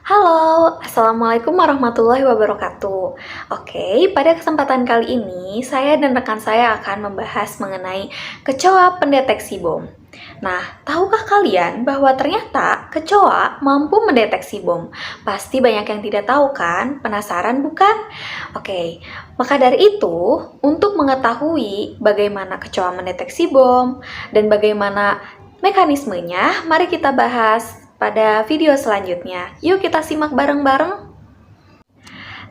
Halo, Assalamualaikum warahmatullahi wabarakatuh. Oke, pada kesempatan kali ini, saya dan rekan saya akan membahas mengenai kecoa pendeteksi bom. Nah, tahukah kalian bahwa ternyata kecoa mampu mendeteksi bom? Pasti banyak yang tidak tahu kan? Penasaran bukan? Oke, maka dari itu, untuk mengetahui bagaimana kecoa mendeteksi bom dan bagaimana mekanismenya, mari kita bahas pada video selanjutnya. Yuk kita simak bareng-bareng.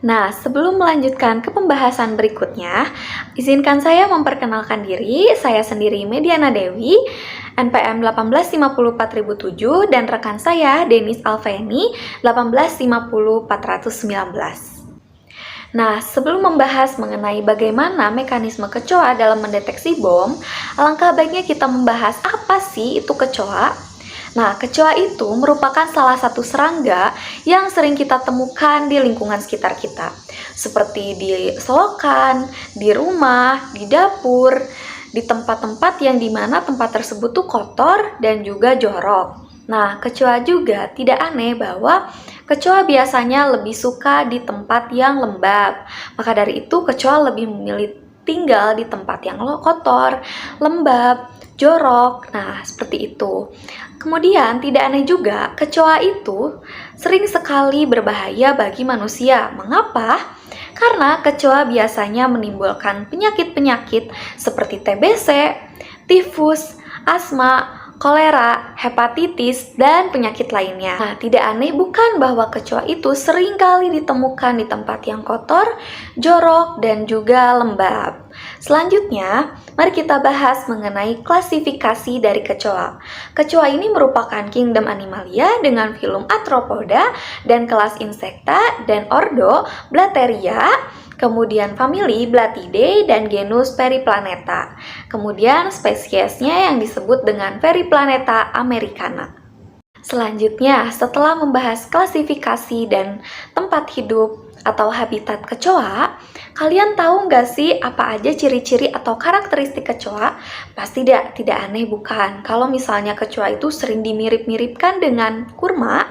Nah, sebelum melanjutkan ke pembahasan berikutnya, izinkan saya memperkenalkan diri. Saya sendiri Mediana Dewi, NPM 18504.007, dan rekan saya Denis Alveni 1850419. Nah, sebelum membahas mengenai bagaimana mekanisme kecoa dalam mendeteksi bom, alangkah baiknya kita membahas apa sih itu kecoa. Nah, kecoa itu merupakan salah satu serangga yang sering kita temukan di lingkungan sekitar kita, seperti di selokan, di rumah, di dapur, di tempat-tempat yang dimana tempat tersebut tuh kotor dan juga jorok. Nah, kecoa juga tidak aneh bahwa kecoa biasanya lebih suka di tempat yang lembab. Maka dari itu, kecoa lebih memilih tinggal di tempat yang kotor, lembab, jorok. Nah, seperti itu. Kemudian, tidak aneh juga, kecoa itu sering sekali berbahaya bagi manusia. Mengapa? Karena kecoa biasanya menimbulkan penyakit-penyakit seperti TBC, tifus, asma, kolera, hepatitis, dan penyakit lainnya. Nah, tidak aneh bukan bahwa kecoa itu sering kali ditemukan di tempat yang kotor, jorok, dan juga lembab. Selanjutnya, mari kita bahas mengenai klasifikasi dari kecoa. Kecoa ini merupakan kingdom Animalia dengan filum Arthropoda dan kelas Insecta dan ordo Blattaria, kemudian famili Blattidae dan genus Periplaneta. Kemudian spesiesnya yang disebut dengan Periplaneta americana. Selanjutnya, setelah membahas klasifikasi dan tempat hidup atau habitat kecoa, kalian tahu nggak sih apa aja ciri-ciri atau karakteristik kecoa? Pasti tidak aneh bukan? Kalau misalnya kecoa itu sering dimirip-miripkan dengan kurma?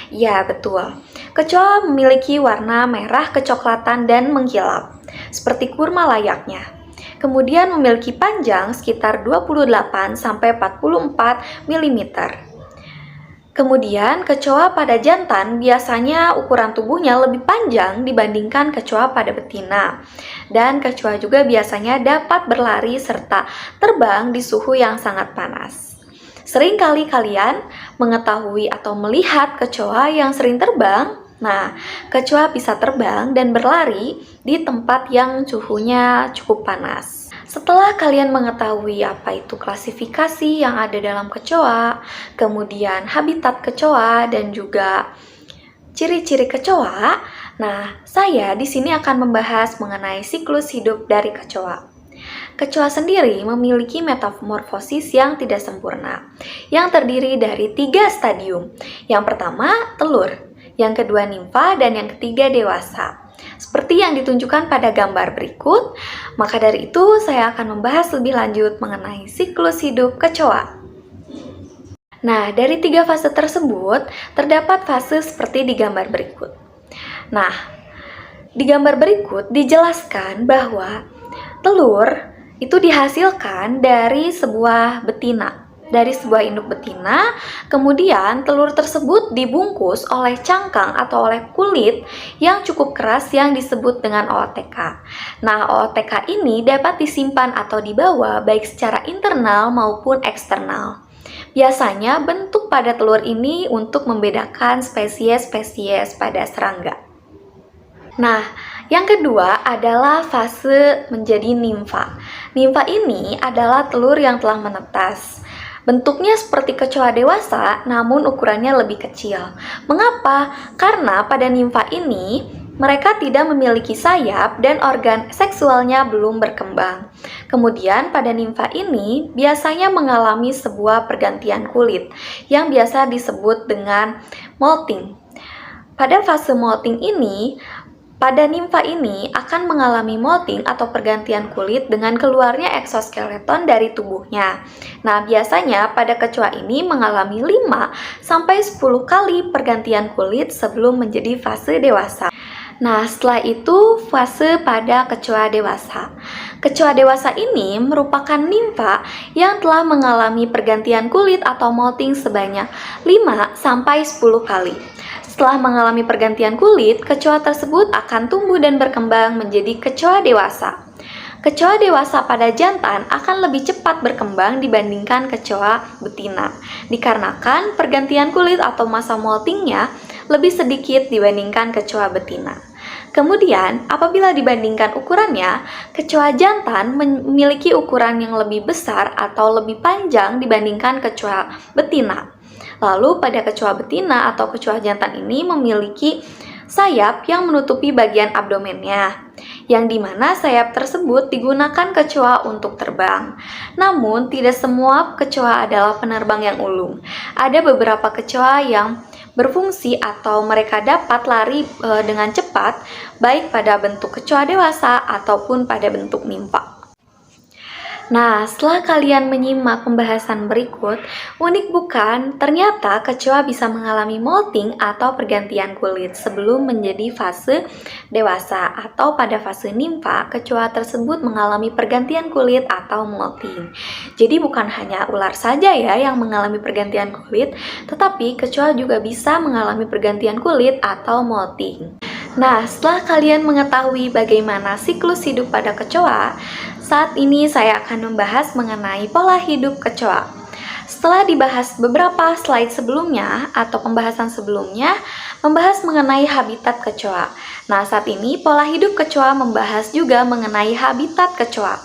Ya, betul. Kecoa memiliki warna merah kecoklatan dan mengkilap, seperti kurma layaknya. Kemudian memiliki panjang sekitar 28-44 mm. Kemudian, kecoa pada jantan biasanya ukuran tubuhnya lebih panjang dibandingkan kecoa pada betina. Dan kecoa juga biasanya dapat berlari serta terbang di suhu yang sangat panas. Sering kali kalian mengetahui atau melihat kecoa yang sering terbang. Nah, kecoa bisa terbang dan berlari di tempat yang suhunya cukup panas. Setelah kalian mengetahui apa itu klasifikasi yang ada dalam kecoa, kemudian habitat kecoa dan juga ciri-ciri kecoa, nah, saya di sini akan membahas mengenai siklus hidup dari kecoa. Kecoa sendiri memiliki metamorfosis yang tidak sempurna, yang terdiri dari 3 stadium. Yang pertama, telur. Yang kedua, nimfa, dan yang ketiga, dewasa. Seperti yang ditunjukkan pada gambar berikut, maka dari itu saya akan membahas lebih lanjut mengenai siklus hidup kecoa. Nah, dari 3 fase tersebut, terdapat fase seperti di gambar berikut. Nah, di gambar berikut dijelaskan bahwa telur itu dihasilkan dari sebuah betina. Dari sebuah induk betina, kemudian telur tersebut dibungkus oleh cangkang atau oleh kulit yang cukup keras yang disebut dengan OOTK. Nah, OOTK ini dapat disimpan atau dibawa baik secara internal maupun eksternal. Biasanya bentuk pada telur ini untuk membedakan spesies-spesies pada serangga. Nah, yang kedua adalah fase menjadi nimfa. Nimfa ini adalah telur yang telah menetas. Bentuknya seperti kecoa dewasa, namun ukurannya lebih kecil. Mengapa? Karena pada nimfa ini, mereka tidak memiliki sayap dan organ seksualnya belum berkembang. Kemudian pada nimfa ini biasanya mengalami sebuah pergantian kulit yang biasa disebut dengan molting. Pada fase molting ini, Pada nimfa ini akan mengalami molting atau pergantian kulit dengan keluarnya eksoskeleton dari tubuhnya. Nah, biasanya pada kecoa ini mengalami 5-10 kali pergantian kulit sebelum menjadi fase dewasa. Nah, setelah itu fase pada kecoa dewasa. Kecoa dewasa ini merupakan nimfa yang telah mengalami pergantian kulit atau molting sebanyak 5-10 kali. Setelah mengalami pergantian kulit, kecoa tersebut akan tumbuh dan berkembang menjadi kecoa dewasa. Kecoa dewasa pada jantan akan lebih cepat berkembang dibandingkan kecoa betina, dikarenakan pergantian kulit atau masa moltingnya lebih sedikit dibandingkan kecoa betina. Kemudian, apabila dibandingkan ukurannya, kecoa jantan memiliki ukuran yang lebih besar atau lebih panjang dibandingkan kecoa betina. Lalu pada kecoa betina atau kecoa jantan ini memiliki sayap yang menutupi bagian abdomennya, yang dimana sayap tersebut digunakan kecoa untuk terbang. Namun, tidak semua kecoa adalah penerbang yang ulung. Ada beberapa kecoa yang berfungsi atau mereka dapat lari dengan cepat, baik pada bentuk kecoa dewasa ataupun pada bentuk nimfa. Nah, setelah kalian menyimak pembahasan berikut, unik bukan? Ternyata kecoa bisa mengalami molting atau pergantian kulit sebelum menjadi fase dewasa, atau pada fase nimfa, kecoa tersebut mengalami pergantian kulit atau molting. Jadi bukan hanya ular saja ya yang mengalami pergantian kulit, tetapi kecoa juga bisa mengalami pergantian kulit atau molting. Nah, setelah kalian mengetahui bagaimana siklus hidup pada kecoa, saat ini saya akan membahas mengenai pola hidup kecoa. Setelah dibahas beberapa slide sebelumnya atau pembahasan sebelumnya, membahas mengenai habitat kecoa. Nah, saat ini pola hidup kecoa membahas juga mengenai habitat kecoa.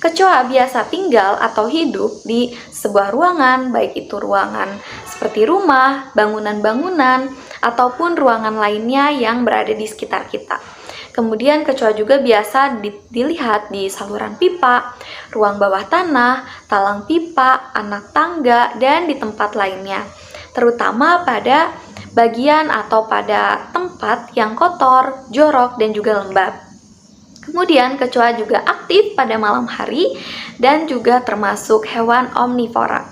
Kecoa biasa tinggal atau hidup di sebuah ruangan, baik itu ruangan seperti rumah, bangunan-bangunan, ataupun ruangan lainnya yang berada di sekitar kita. Kemudian kecoa juga biasa dilihat di saluran pipa, ruang bawah tanah, talang pipa, anak tangga, dan di tempat lainnya. Terutama pada bagian atau pada tempat yang kotor, jorok, dan juga lembab. Kemudian kecoa juga aktif pada malam hari dan juga termasuk hewan omnivora.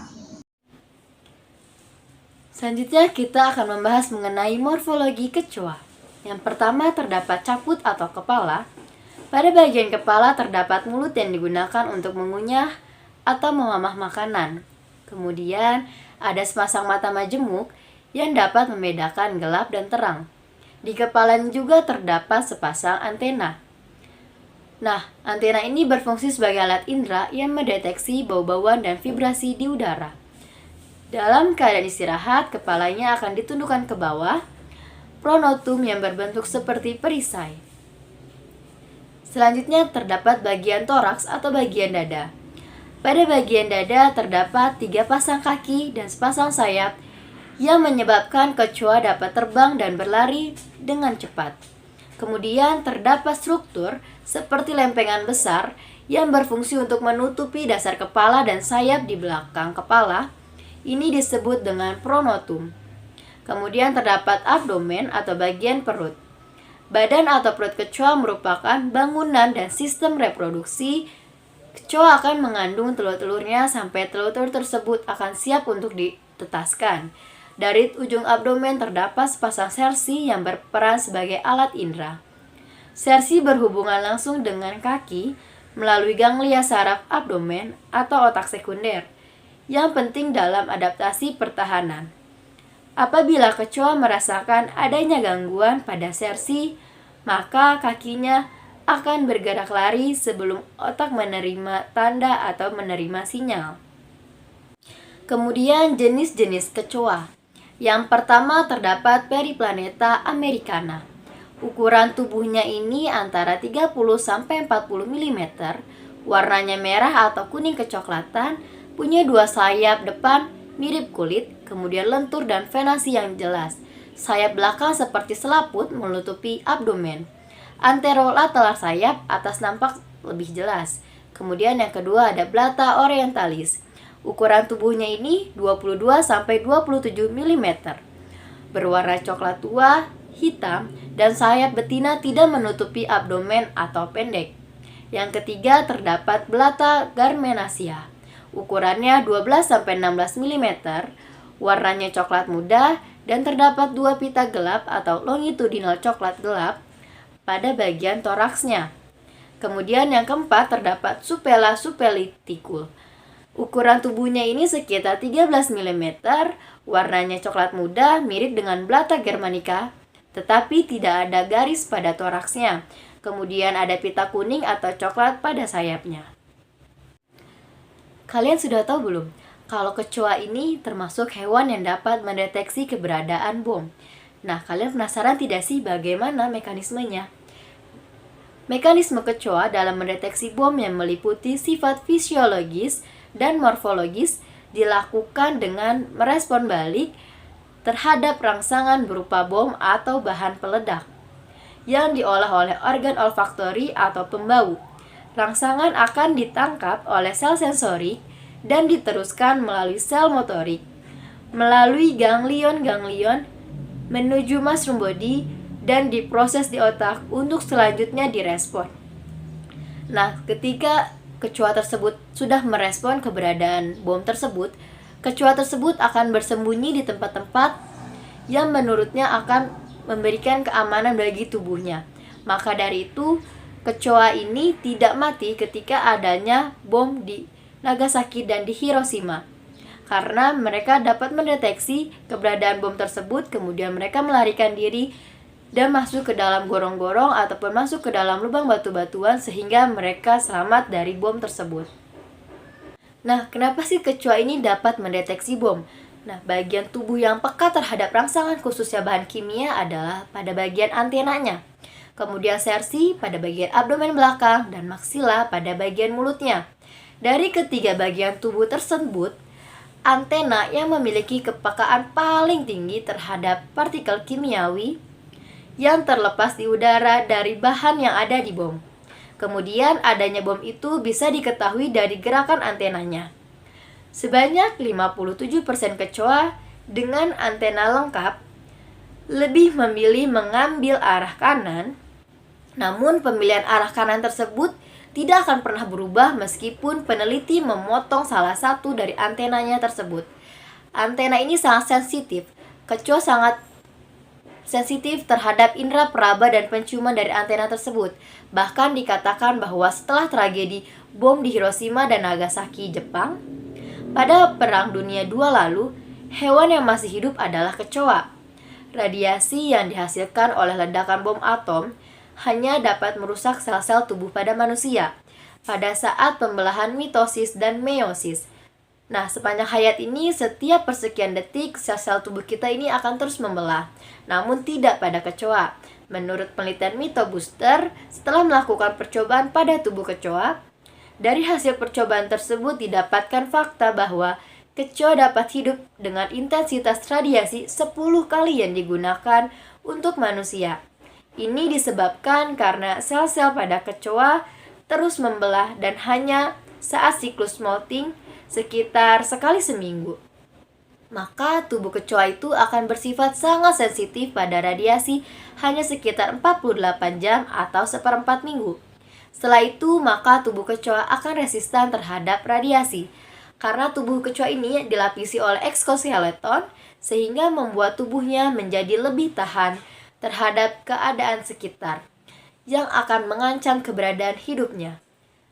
Selanjutnya kita akan membahas mengenai morfologi kecoa. Yang pertama terdapat caput atau kepala. Pada bagian kepala terdapat mulut yang digunakan untuk mengunyah atau memamah makanan. Kemudian ada sepasang mata majemuk yang dapat membedakan gelap dan terang. Di kepala juga terdapat sepasang antena. Nah, antena ini berfungsi sebagai alat indera yang mendeteksi bau-bauan dan vibrasi di udara. Dalam keadaan istirahat, kepalanya akan ditundukkan ke bawah, pronotum yang berbentuk seperti perisai. Selanjutnya terdapat bagian toraks atau bagian dada. Pada bagian dada terdapat 3 pasang kaki dan sepasang sayap yang menyebabkan kecoa dapat terbang dan berlari dengan cepat. Kemudian terdapat struktur seperti lempengan besar yang berfungsi untuk menutupi dasar kepala dan sayap di belakang kepala. Ini disebut dengan pronotum. Kemudian terdapat abdomen atau bagian perut. Badan atau perut kecoa merupakan bangunan dan sistem reproduksi. Kecoa akan mengandung telur-telurnya sampai telur-telur tersebut akan siap untuk ditetaskan. Dari ujung abdomen terdapat sepasang sersi yang berperan sebagai alat indera. Sersi berhubungan langsung dengan kaki melalui ganglia saraf abdomen atau otak sekunder, yang penting dalam adaptasi pertahanan. Apabila kecoa merasakan adanya gangguan pada sersi, maka kakinya akan bergerak lari sebelum otak menerima tanda atau menerima sinyal. Kemudian jenis-jenis kecoa. Yang pertama terdapat Periplaneta americana. Ukuran tubuhnya ini antara 30-40 mm, warnanya merah atau kuning kecoklatan, punya 2 sayap depan mirip kulit, kemudian lentur dan venasi yang jelas. Sayap belakang seperti selaput menutupi abdomen. Anterolateral sayap atas nampak lebih jelas. Kemudian yang kedua ada Blatta orientalis. Ukuran tubuhnya ini 22-27 mm. Berwarna coklat tua hitam, dan sayap betina tidak menutupi abdomen atau pendek. Yang ketiga, terdapat belata garmenacea. Ukurannya 12-16 mm, warnanya coklat muda, dan terdapat 2 pita gelap atau longitudinal coklat gelap pada bagian toraksnya. Kemudian yang keempat, terdapat supella suppelliticul. Ukuran tubuhnya ini sekitar 13 mm, warnanya coklat muda mirip dengan belata germanica, tetapi tidak ada garis pada toraksnya. Kemudian ada pita kuning atau coklat pada sayapnya. Kalian sudah tahu belum? Kalau kecoa ini termasuk hewan yang dapat mendeteksi keberadaan bom. Nah, kalian penasaran tidak sih bagaimana mekanismenya? Mekanisme kecoa dalam mendeteksi bom yang meliputi sifat fisiologis dan morfologis dilakukan dengan merespon balik terhadap rangsangan berupa bom atau bahan peledak yang diolah oleh organ olfaktori atau pembau. Rangsangan akan ditangkap oleh sel sensorik dan diteruskan melalui sel motorik, melalui ganglion-ganglion menuju mushroom body dan diproses di otak untuk selanjutnya direspon. Nah, ketika kecoa tersebut sudah merespon keberadaan bom tersebut, kecoa tersebut akan bersembunyi di tempat-tempat yang menurutnya akan memberikan keamanan bagi tubuhnya. Maka dari itu, kecoa ini tidak mati ketika adanya bom di Nagasaki dan di Hiroshima, karena mereka dapat mendeteksi keberadaan bom tersebut, kemudian mereka melarikan diri dan masuk ke dalam gorong-gorong ataupun masuk ke dalam lubang batu-batuan sehingga mereka selamat dari bom tersebut. Nah, kenapa sih kecoa ini dapat mendeteksi bom? Nah, bagian tubuh yang peka terhadap rangsangan khususnya bahan kimia adalah pada bagian antenanya. Kemudian sersi pada bagian abdomen belakang dan maksila pada bagian mulutnya. Dari ketiga bagian tubuh tersebut, antena yang memiliki kepekaan paling tinggi terhadap partikel kimiawi yang terlepas di udara dari bahan yang ada di bom. Kemudian adanya bom itu bisa diketahui dari gerakan antenanya. Sebanyak 57% kecoa dengan antena lengkap lebih memilih mengambil arah kanan, namun pemilihan arah kanan tersebut tidak akan pernah berubah meskipun peneliti memotong salah satu dari antenanya tersebut. Antena ini sangat sensitif. Kecoa sangat sensitif terhadap indera peraba dan penciuman dari antena tersebut. Bahkan dikatakan bahwa setelah tragedi bom di Hiroshima dan Nagasaki, Jepang, pada Perang Dunia II lalu, hewan yang masih hidup adalah kecoa. Radiasi yang dihasilkan oleh ledakan bom atom hanya dapat merusak sel-sel tubuh pada manusia pada saat pembelahan mitosis dan meiosis. Nah, sepanjang hayat ini, setiap persekian detik, sel-sel tubuh kita ini akan terus membelah. Namun tidak pada kecoa. Menurut penelitian Mythbusters, setelah melakukan percobaan pada tubuh kecoa, dari hasil percobaan tersebut didapatkan fakta bahwa kecoa dapat hidup dengan intensitas radiasi 10 kali yang digunakan untuk manusia. Ini disebabkan karena sel-sel pada kecoa terus membelah dan hanya saat siklus molting sekitar sekali seminggu. Maka tubuh kecoa itu akan bersifat sangat sensitif pada radiasi hanya sekitar 48 jam atau seperempat minggu. Setelah itu, maka tubuh kecoa akan resisten terhadap radiasi. Karena tubuh kecoa ini dilapisi oleh eksoskeleton, sehingga membuat tubuhnya menjadi lebih tahan terhadap keadaan sekitar yang akan mengancam keberadaan hidupnya.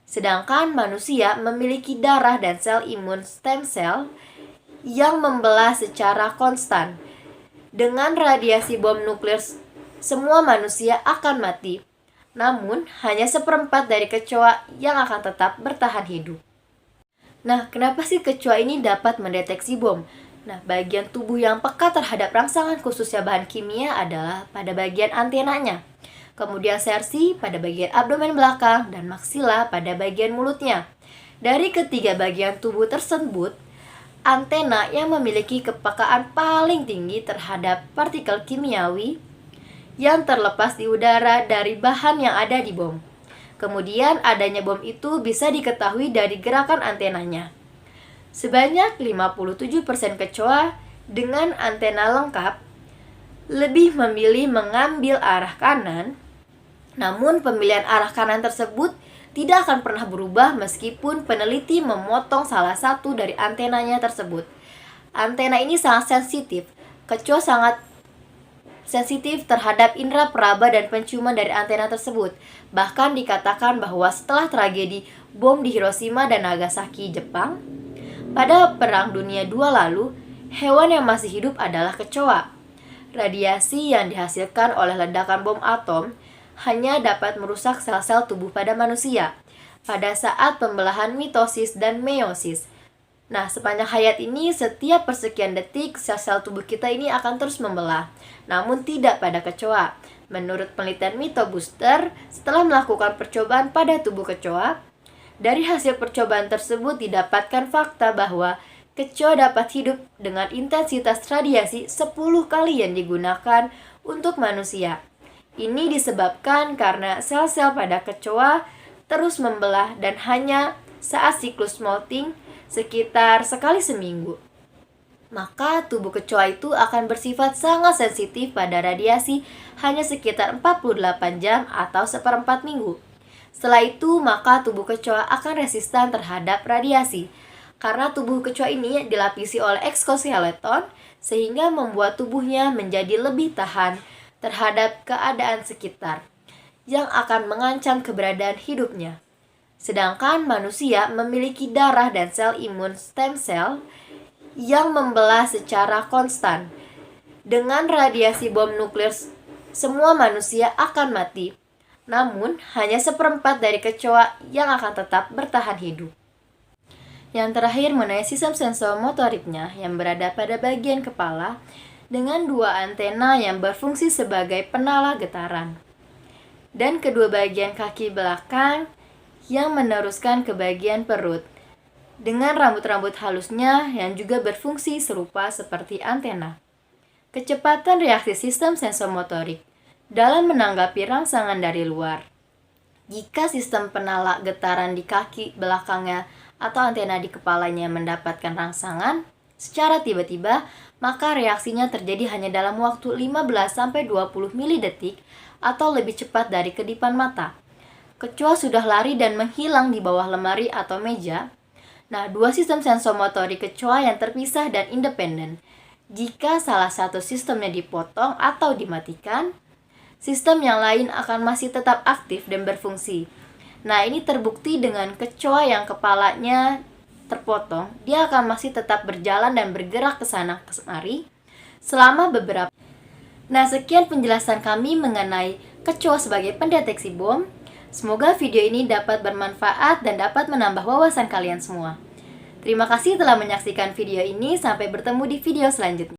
Sedangkan manusia memiliki darah dan sel imun stem cell yang membelah secara konstan. Dengan radiasi bom nuklir, semua manusia akan mati. Namun, hanya seperempat dari kecoa yang akan tetap bertahan hidup. Nah, kenapa sih kecoa ini dapat mendeteksi bom? Nah, bagian tubuh yang peka terhadap rangsangan khususnya bahan kimia adalah pada bagian antenanya. Kemudian sersi pada bagian abdomen belakang dan maksila pada bagian mulutnya. Dari ketiga bagian tubuh tersebut, antena yang memiliki kepekaan paling tinggi terhadap partikel kimiawi yang terlepas di udara dari bahan yang ada di bom. Kemudian adanya bom itu bisa diketahui dari gerakan antenanya. Sebanyak 57% kecoa dengan antena lengkap lebih memilih mengambil arah kanan. Namun pemilihan arah kanan tersebut tidak akan pernah berubah meskipun peneliti memotong salah satu dari antenanya tersebut. Antena ini sangat sensitif. Kecoa sangat sensitif terhadap indera peraba dan penciuman dari antena tersebut. Bahkan dikatakan bahwa setelah tragedi bom di Hiroshima dan Nagasaki, Jepang, pada Perang Dunia II lalu, hewan yang masih hidup adalah kecoa. Radiasi yang dihasilkan oleh ledakan bom atom hanya dapat merusak sel-sel tubuh pada manusia pada saat pembelahan mitosis dan meiosis. Nah, sepanjang hayat ini, setiap persekian detik, sel-sel tubuh kita ini akan terus membelah. Namun tidak pada kecoa. Menurut penelitian Mito Booster, setelah melakukan percobaan pada tubuh kecoa, dari hasil percobaan tersebut didapatkan fakta bahwa kecoa dapat hidup dengan intensitas radiasi 10 kali yang digunakan untuk manusia. Ini disebabkan karena sel-sel pada kecoa terus membelah dan hanya saat siklus molting sekitar sekali seminggu. Maka tubuh kecoa itu akan bersifat sangat sensitif pada radiasi hanya sekitar 48 jam atau seperempat minggu. Setelah itu, maka tubuh kecoa akan resisten terhadap radiasi. Karena tubuh kecoa ini dilapisi oleh eksoskeleton, sehingga membuat tubuhnya menjadi lebih tahan terhadap keadaan sekitar yang akan mengancam keberadaan hidupnya. Sedangkan manusia memiliki darah dan sel imun stem cell yang membelah secara konstan. Dengan radiasi bom nuklir, semua manusia akan mati. Namun, hanya seperempat dari kecoa yang akan tetap bertahan hidup. Yang terakhir mengenai sistem sensomotoriknya yang berada pada bagian kepala dengan dua antena yang berfungsi sebagai penala getaran. Dan kedua bagian kaki belakang yang meneruskan ke bagian perut dengan rambut-rambut halusnya yang juga berfungsi serupa seperti antena. Kecepatan reaksi sistem sensomotorik dalam menanggapi rangsangan dari luar. Jika sistem penala getaran di kaki belakangnya atau antena di kepalanya mendapatkan rangsangan secara tiba-tiba, maka reaksinya terjadi hanya dalam waktu 15-20 milidetik atau lebih cepat dari kedipan mata. Kecoa sudah lari dan menghilang di bawah lemari atau meja. Nah, dua sistem sensomotorik kecoa yang terpisah dan independen. Jika salah satu sistemnya dipotong atau dimatikan, sistem yang lain akan masih tetap aktif dan berfungsi. Nah, ini terbukti dengan kecoa yang kepalanya terpotong, dia akan masih tetap berjalan dan bergerak ke sana kemari selama beberapa. Nah, sekian penjelasan kami mengenai kecoa sebagai pendeteksi bom. Semoga video ini dapat bermanfaat dan dapat menambah wawasan kalian semua. Terima kasih telah menyaksikan video ini, sampai bertemu di video selanjutnya.